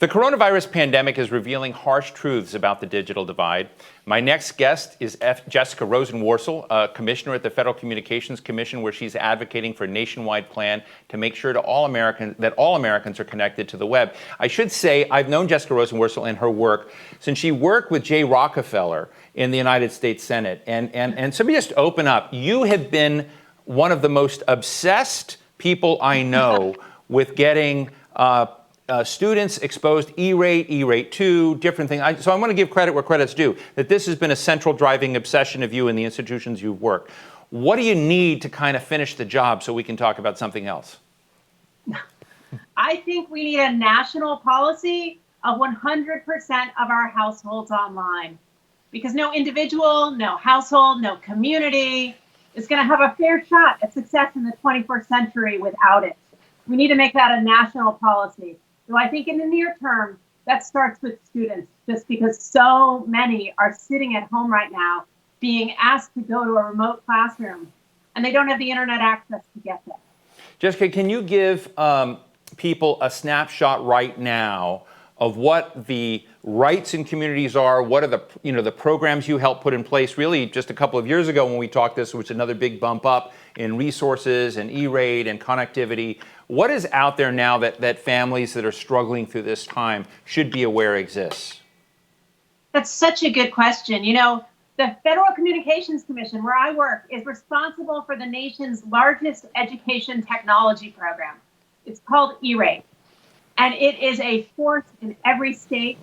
The coronavirus pandemic is revealing harsh truths about the digital divide. My next guest is Jessica Rosenworcel, Commissioner at the Federal Communications Commission, where she's advocating for a nationwide plan to make sure that all Americans are connected to the web. I should say I've known Jessica Rosenworcel and her work since she worked with Jay Rockefeller in the United States Senate. And so let me just open up. You have been one of the most obsessed people I know with getting students exposed, E-rate, E-rate 2, different things. So I want to give credit where credit's due, that this has been a central driving obsession of you in the institutions you've worked. What do you need to kind of finish the job so we can talk about something else? I think we need a national policy of 100% of our households online, because no individual, no household, no community is going to have a fair shot at success in the 21st century without it. We need to make that a national policy. So I think in the near term, that starts with students, just because so many are sitting at home right now being asked to go to a remote classroom, and they don't have the internet access to get there. Jessica, can you give people a snapshot right now of what the rights in communities are? What are the programs you helped put in place really just a couple of years ago when we talked this, which is another big bump up in resources and E-rate and connectivity. What is out there now that families that are struggling through this time should be aware exists? That's such a good question. You know, the Federal Communications Commission, where I work, is responsible for the nation's largest education technology program. It's called E-rate, and it is a force in every state.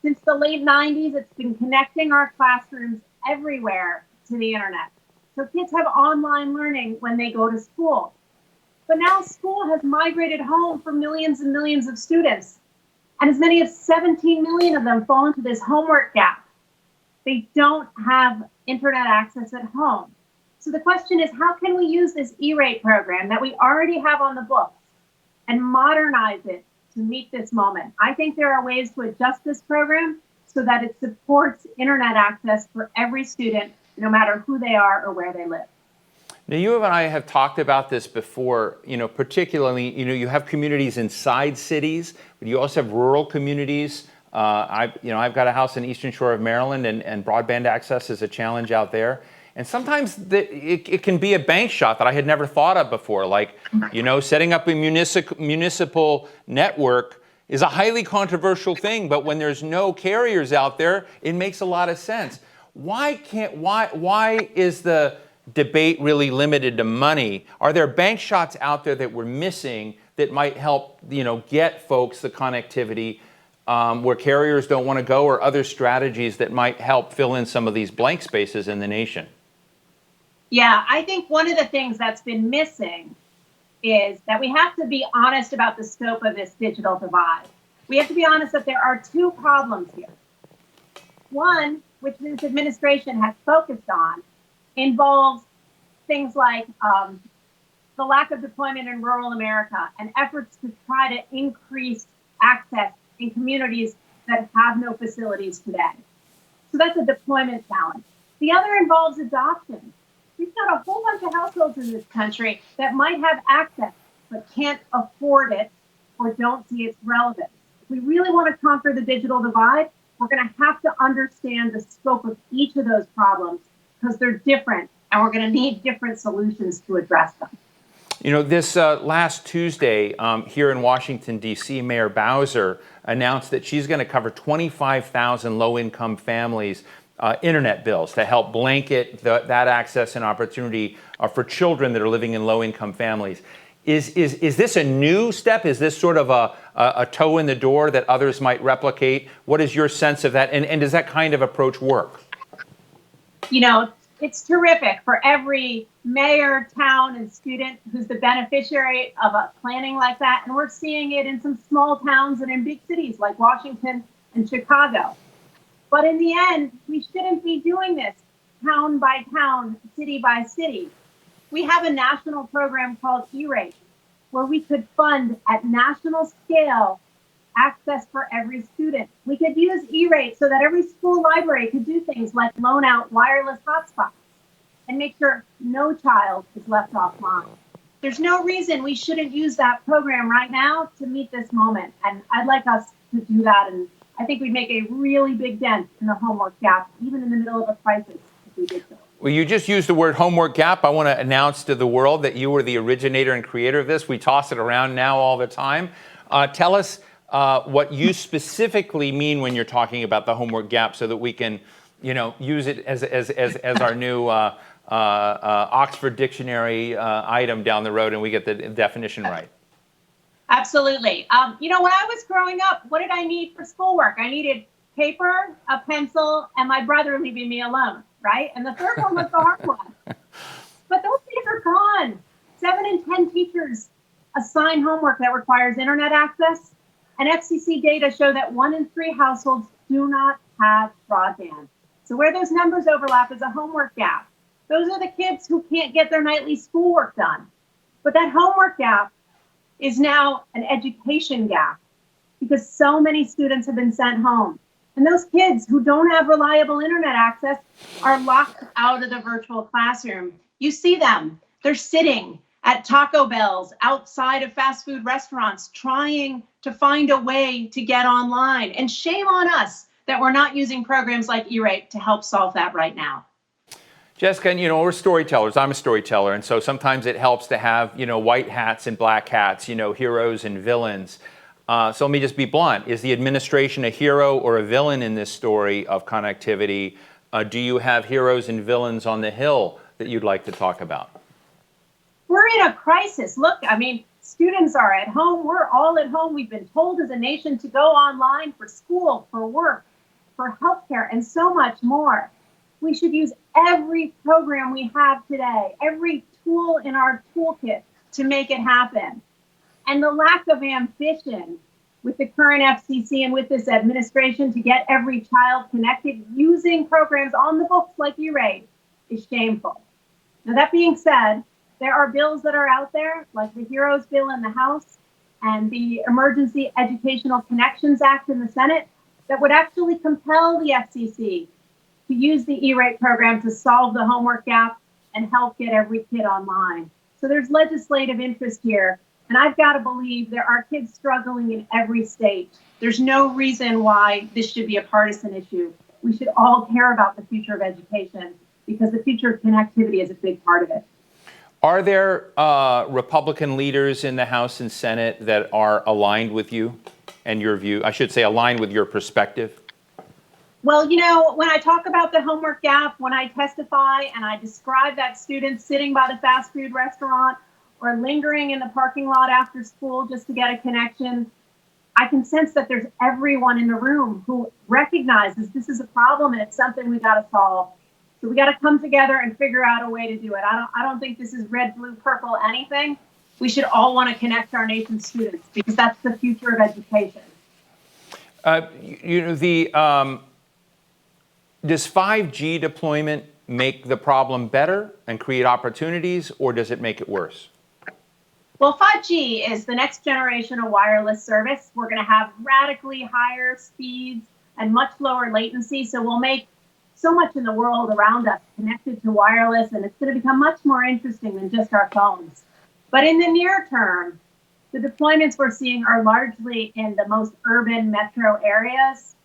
Since the late 90s, it's been connecting our classrooms everywhere to the internet. So kids have online learning when they go to school. But now school has migrated home for millions and millions of students, and as many as 17 million of them fall into this homework gap. They don't have internet access at home. So the question is, how can we use this E-rate program that we already have on the books and modernize it to meet this moment? I think there are ways to adjust this program so that it supports internet access for every student, no matter who they are or where they live. Now, you and I have talked about this before, particularly, you have communities inside cities, but you also have rural communities. I've got a house in the Eastern Shore of Maryland, and broadband access is a challenge out there. And sometimes it can be a bank shot that I had never thought of before. Like, setting up a municipal network is a highly controversial thing, but when there's no carriers out there, it makes a lot of sense. Why is the debate really limited to money? Are there bank shots out there that we're missing that might help, get folks the connectivity where carriers don't want to go, or other strategies that might help fill in some of these blank spaces in the nation? Yeah, I think one of the things that's been missing is that we have to be honest about the scope of this digital divide. We have to be honest that there are two problems here. One, which this administration has focused on, involves things like the lack of deployment in rural America and efforts to try to increase access in communities that have no facilities today. So that's a deployment challenge. The other involves adoption. We've got a whole bunch of households in this country that might have access but can't afford it or don't see its relevance. If we really want to conquer the digital divide, we're going to have to understand the scope of each of those problems, because they're different, and we're going to need different solutions to address them. This last Tuesday here in Washington, D.C., Mayor Bowser announced that she's going to cover 25,000 low-income families' internet bills to help blanket that access and opportunity for children that are living in low-income families. Is this a new step? Is this sort of a toe in the door that others might replicate? What is your sense of that? And does that kind of approach work? It's terrific for every mayor, town, and student who's the beneficiary of a planning like that. And we're seeing it in some small towns and in big cities like Washington and Chicago. But in the end, we shouldn't be doing this town by town, city by city. We have a national program called E-rate, where we could fund at national scale access for every student. We could use E-rate so that every school library could do things like loan out wireless hotspots and make sure no child is left offline. There's no reason we shouldn't use that program right now to meet this moment. And I'd like us to do that. And I think we'd make a really big dent in the homework gap, even in the middle of a crisis, if we did so. Well, you just used the word homework gap. I want to announce to the world that you were the originator and creator of this. We toss it around now all the time. Tell us what you specifically mean when you're talking about the homework gap, so that we can, use it as our new Oxford Dictionary item down the road, and we get the definition right. Absolutely. When I was growing up, what did I need for schoolwork? I needed paper, a pencil, and my brother leaving me alone, right? And the third one was the hard one. But those days are gone. 7 in 10 teachers assign homework that requires internet access, and FCC data show that 1 in 3 households do not have broadband. So where those numbers overlap is a homework gap. Those are the kids who can't get their nightly schoolwork done. But that homework gap is now an education gap, because so many students have been sent home. And those kids who don't have reliable internet access are locked out of the virtual classroom. You see them. They're sitting at Taco Bells, outside of fast food restaurants, trying to find a way to get online. And shame on us that we're not using programs like E-Rate to help solve that right now. Jessica, we're storytellers. I'm a storyteller, and so sometimes it helps to have, white hats and black hats, heroes and villains. So let me just be blunt. Is the administration a hero or a villain in this story of connectivity? Do you have heroes and villains on the Hill that you'd like to talk about? We're in a crisis. Look, students are at home. We're all at home. We've been told as a nation to go online for school, for work, for healthcare, and so much more. We should use every program we have today, every tool in our toolkit to make it happen. And the lack of ambition with the current FCC and with this administration to get every child connected using programs on the books like E-Rate is shameful. Now, that being said, there are bills that are out there, like the HEROES bill in the House and the Emergency Educational Connections Act in the Senate, that would actually compel the FCC to use the E-Rate program to solve the homework gap and help get every kid online. So there's legislative interest here, and I've got to believe there are kids struggling in every state. There's no reason why this should be a partisan issue. We should all care about the future of education, because the future of connectivity is a big part of it. Are there Republican leaders in the House and Senate that are aligned with you and your view? I should say aligned with your perspective? Well, when I talk about the homework gap, when I testify and I describe that student sitting by the fast food restaurant or lingering in the parking lot after school just to get a connection, I can sense that there's everyone in the room who recognizes this is a problem and it's something we got to solve. So we got to come together and figure out a way to do it. I don't think this is red, blue, purple, anything. We should all want to connect our nation's students, because that's the future of education. Does 5G deployment make the problem better and create opportunities, or does it make it worse? Well, 5G is the next generation of wireless service. We're going to have radically higher speeds and much lower latency. So we'll make so much in the world around us connected to wireless, and it's going to become much more interesting than just our phones. But in the near term, the deployments we're seeing are largely in the most urban metro areas,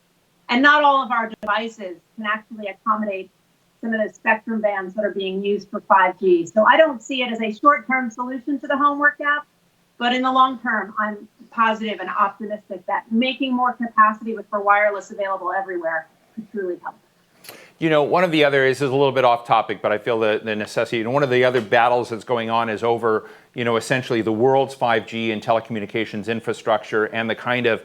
and not all of our devices can actually accommodate some of the spectrum bands that are being used for 5G. So I don't see it as a short-term solution to the homework gap, but in the long term, I'm positive and optimistic that making more capacity for wireless available everywhere could truly help. One of the other is a little bit off topic, but I feel the necessity. One of the other battles that's going on is over, essentially the world's 5G and telecommunications infrastructure and the kind of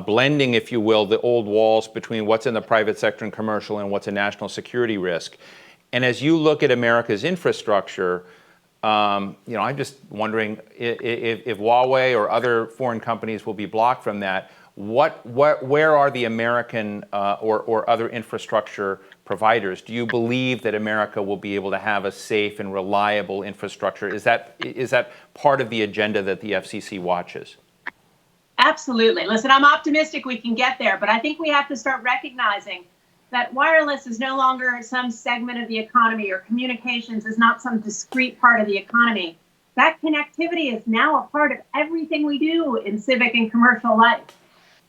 blending, if you will, the old walls between what's in the private sector and commercial and what's a national security risk. And as you look at America's infrastructure, I'm just wondering if Huawei or other foreign companies will be blocked from that. Where are the American or other infrastructure providers? Do you believe that America will be able to have a safe and reliable infrastructure? Is that part of the agenda that the FCC watches? Absolutely. Listen, I'm optimistic we can get there, but I think we have to start recognizing that wireless is no longer some segment of the economy, or communications is not some discrete part of the economy. That connectivity is now a part of everything we do in civic and commercial life.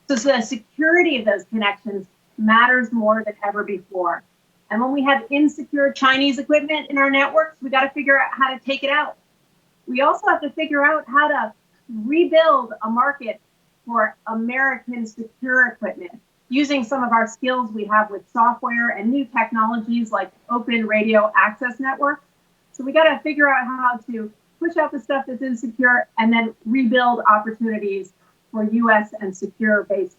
So the security of those connections matters more than ever before. And when we have insecure Chinese equipment in our networks, we got to figure out how to take it out. We also have to figure out how to rebuild a market for American secure equipment using some of our skills we have with software and new technologies like open radio access networks. So we got to figure out how to push out the stuff that's insecure and then rebuild opportunities for U.S. and secure-based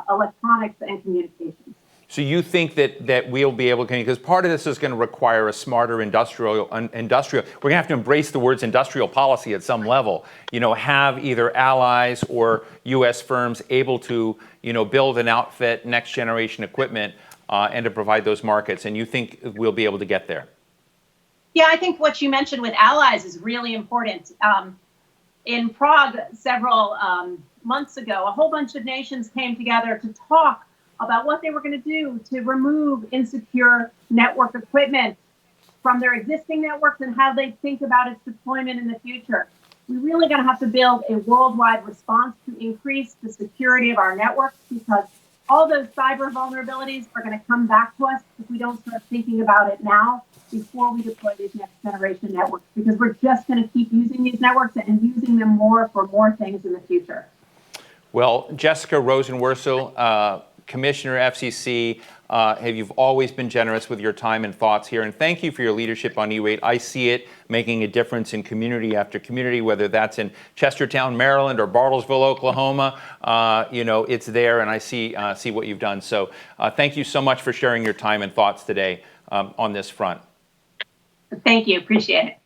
electronics and communications. So you think that we'll be able to, because part of this is going to require a smarter industrial. We're going to have to embrace the words industrial policy at some level. Have either allies or U.S. firms able to, build and outfit next generation equipment and to provide those markets. And you think we'll be able to get there? Yeah, I think what you mentioned with allies is really important. In Prague several months ago, a whole bunch of nations came together to talk about what they were going to do to remove insecure network equipment from their existing networks and how they think about its deployment in the future. We're really going to have to build a worldwide response to increase the security of our networks, because all those cyber vulnerabilities are going to come back to us if we don't start thinking about it now before we deploy these next generation networks, because we're just going to keep using these networks and using them more for more things in the future. Well, Jessica Rosenworcel, Commissioner, FCC, you've always been generous with your time and thoughts here, and thank you for your leadership on E-Rate. I see it making a difference in community after community, whether that's in Chestertown, Maryland, or Bartlesville, Oklahoma. It's there, and I see what you've done. So thank you so much for sharing your time and thoughts today on this front. Thank you. Appreciate it.